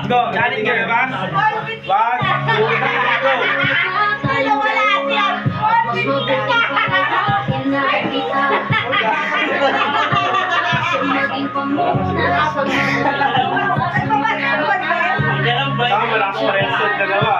Go. Challenge ka ba? 1, 2, 3, go. Tama, malakas pa rin sa dalawa.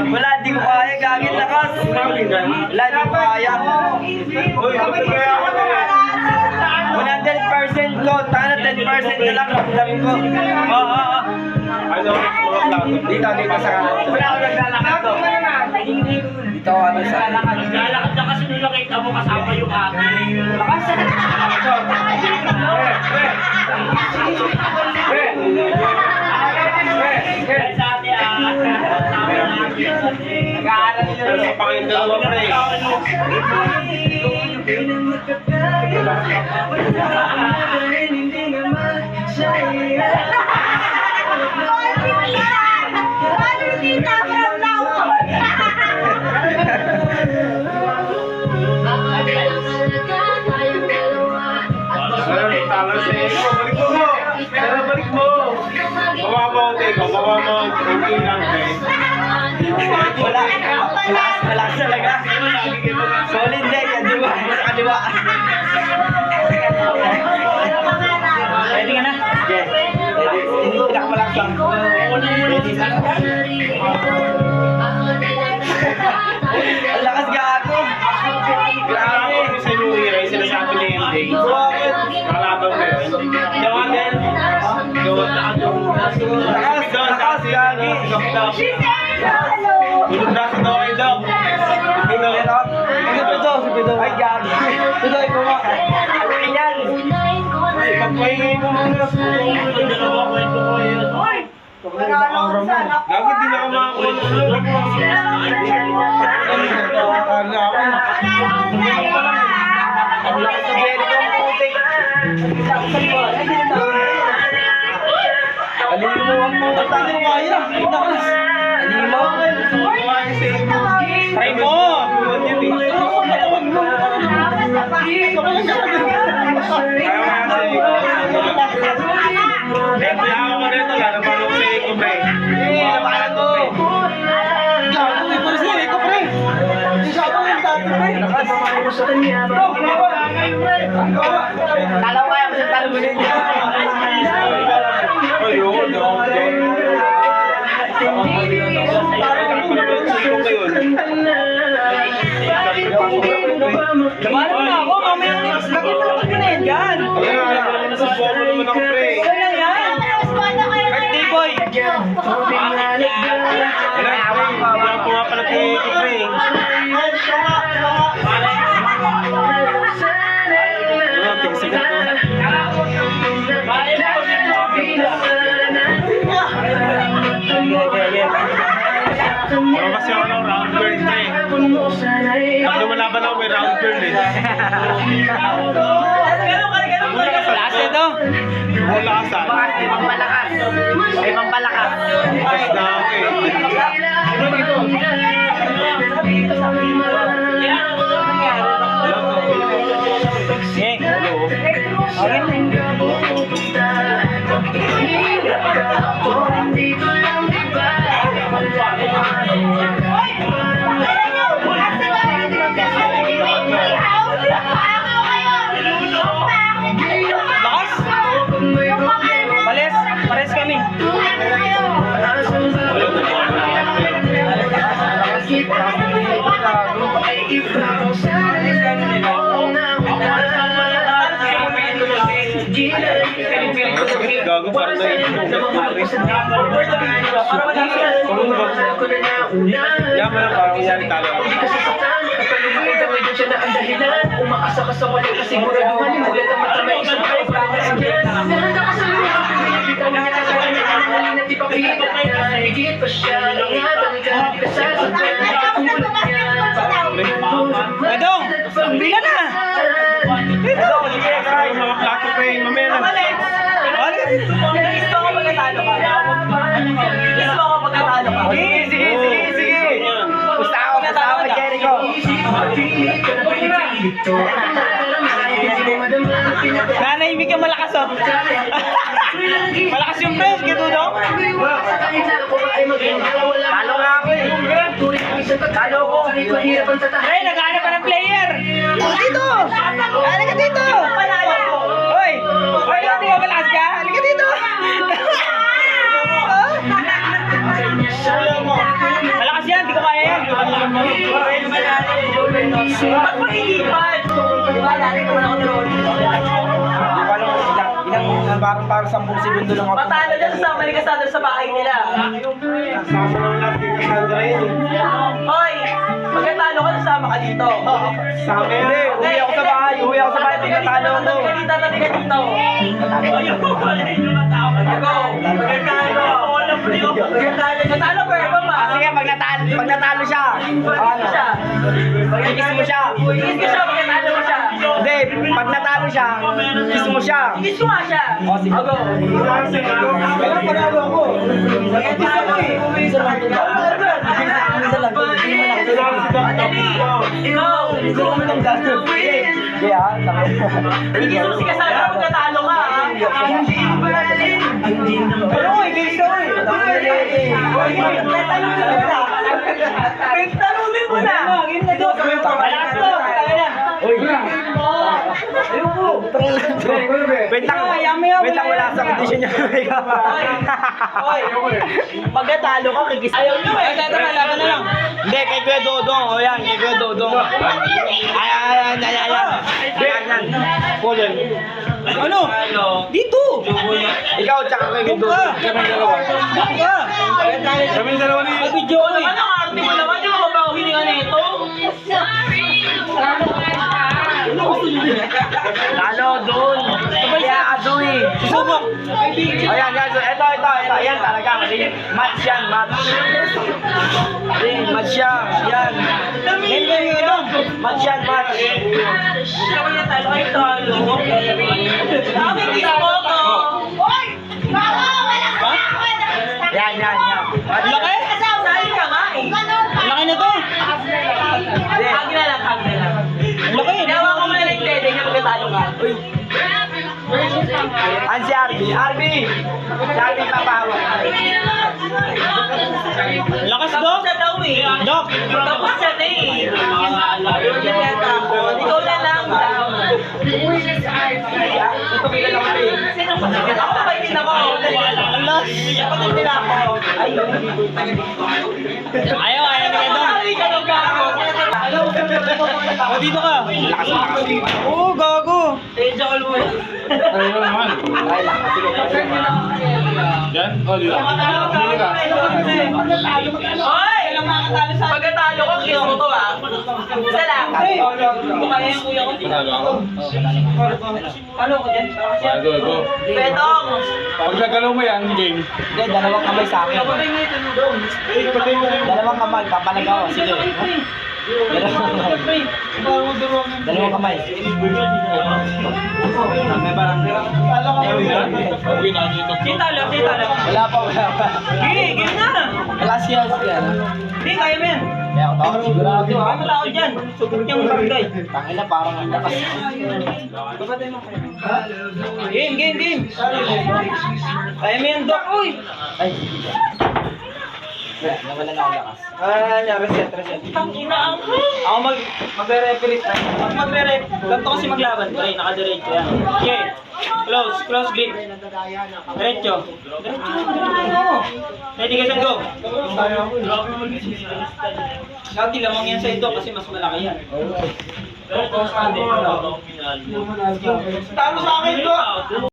Wala, di ko kaya. Gagin lakas. Wala, di ko kaya. 100% ko. Tana 10% na lang. Ramdam ko. Oo. Ano, mga plato. Dito sa kanan. Wala ako naglalakad to. Dito ano sa Naglalakad na kasi nung nakita mo kasama yung akin. lakas. Dati Nag-aaral nyo Pero sa pangin dalawa pa rin. Talo sa iyo. Balik mo. Bawa mo, Teko. Bawa mo. Okay lang, eh. Wala talaga. Solid leg, kadiwa. Sa kadiwa. Ready ka na? Yes. Ready. Hindi pinakamalak lang. Ready na. Ang lakas gago. Grabe. Sa New Year, ay sinasabi ni MJ. Kalaban mo yun. Gawa din. Lakas gagi. Tulog na si Doy Dog. Pino. Si Pido. Ay gagi. Pido, ikaw nga. Ayan. Pagpahingin mo muna. dalawa kwento ko yun. Gago, di na ka makakuha. Ang lakas ng Jericho ang putik. Alimo ang puta. Ano kaya? Lakas. Alimo. Try mo! Kala ko kaya mo sa talunin niya. Labanan na ako, mamaya nakita na yan dyan. Wala na yan. Birthday boy. Kasi ako ng round girl na eh. Pag lumalaban ako may round girl eh. Last ito. Lumalasan. Pampalakas. May pampalakas. Basta ako eh. Lakas. Pares kami. Gago parang naiinom. Yaman ang parang yan talo. Siya na ang dahilan, umakasa ka sa walang kasiguraduhan, mulat ang mata may isang nahanda ka sa luha, pinagkita na kita sa kanya, halin at ipakita na, higit pa siya, nangatal ka, di ka sasaktan, tulad niya. Edong, bila na. Ito, sige, kain mga plato pa eh. Mamaya na. Gusto ko pagkatalo ka. Gusto ko pagkatalo ka. Nanahimik ka malakas oh. Malakas yung press, gitudo. Talo nga ako eh. Talo ko. Ay, naghahanap pa ng player. Dito! Halika dito! Hoy! Hoy, di ba malakas ka? Halika dito! Malakas yan, di ko kaya yan. Ba't mo ilipat? Diba, dali ko na ako doon. Parang 10 segundo lang ako. Matalo dyan sa Samali Cassandra sa bahay nila. Sama naman natin kay Cassandra yun. Hoy, magkatalo ka, nasama ka dito. Sa akin. Hindi, uwi ako sa bahay. Uwi ako sa bahay, pagkatalo ko. Tabi ka dito. Ayun, wala yung matao. Go, magkatalo. Magkatalo, pero ba? Sige, pag natalo siya. Ano Siya. Kiss mo siya. Kiss ko siya, magkatalo mo siya. Hindi, pag natalo siya, kiss mo siya. Kiss ko nga siya. O, sige. Go. Kaya panalo ako. Magkatalo eh. Dali. Go. Kaya, Hindi mo si Cassandra, magkatalo ka. Pero ko, i-games ka ko eh. Talunin mo na. Malakas to. Uy. Wait lang, wala sa condition niya. Pagkatalo ka, kikis. Ayaw nyo eh. Ito na, laban na lang. Hindi, kay Kuya Dodong. O yan, kay Kuya Dodong. Ayan. Polen. Ano? Dito. Ikaw, tsaka kay Kuya Dodong. Kami dalawa ni... Video ko eh. Ano ang arte mo naman? Di ba mabaho hininga na ito? Lalo, doon. Kaya ado eh. Susubok. Ayan. So, ito. Ayan talaga. Match yan, match. Match yan. Yan. Match yan, match. Gusto ko niya talo ay talo. Sabi kita mo ko. Yan. Laki? Sali ka nga eh. Laki na to. Hag na lang. Laki. Ginawa ko muna like dede niya pagkatalo ka. An si Arby. Arby papawag. Lakas Tapos siya daw eh. Dok. Tapos siya na eh. Ikaw na lang daw. Ito kilala ko eh. Sino pa? Ako pa din ako. Alas. Kapatid nila ako. Ayaw ni Edo. Ay, ganun ka ako. O, dito ka. Lakas. Oo, gago. Medyo ko mo. Ano naman? Yan? O, dito. Pili ka. Hoy! Pagkatalo ko, kiss mo to ah. Isa lang. Kumaya yung kuya ko. Panalo ako? Ano ko dyan? Go. Betong! Pag nagalaw mo yan, game. Hindi, dalawang kamay sa akin. Dalawang kamay, papalag ako. Sige. Dalawang kamay. Okay na, dito. Sita lang. Wala pa. Game na! Last year yan. Hindi, kaya mo yan. Kaya ako tawag sigurado. Kaya mo tao dyan. Sugot niyang barangay. Tangina, parang ang lakas. Game. Kaya mo yan, Doc. Uy! Ay. Nawala na ako lakas. Reset. Tangina ang... Ako magre-referee. Ganito kasi maglaban. Pre, nakadiretso yan. Okay. Close grip. Diretso. Ready guys, and go. Dati lamang yan sa ito kasi mas malaki yan. Talo sa akin, Doc!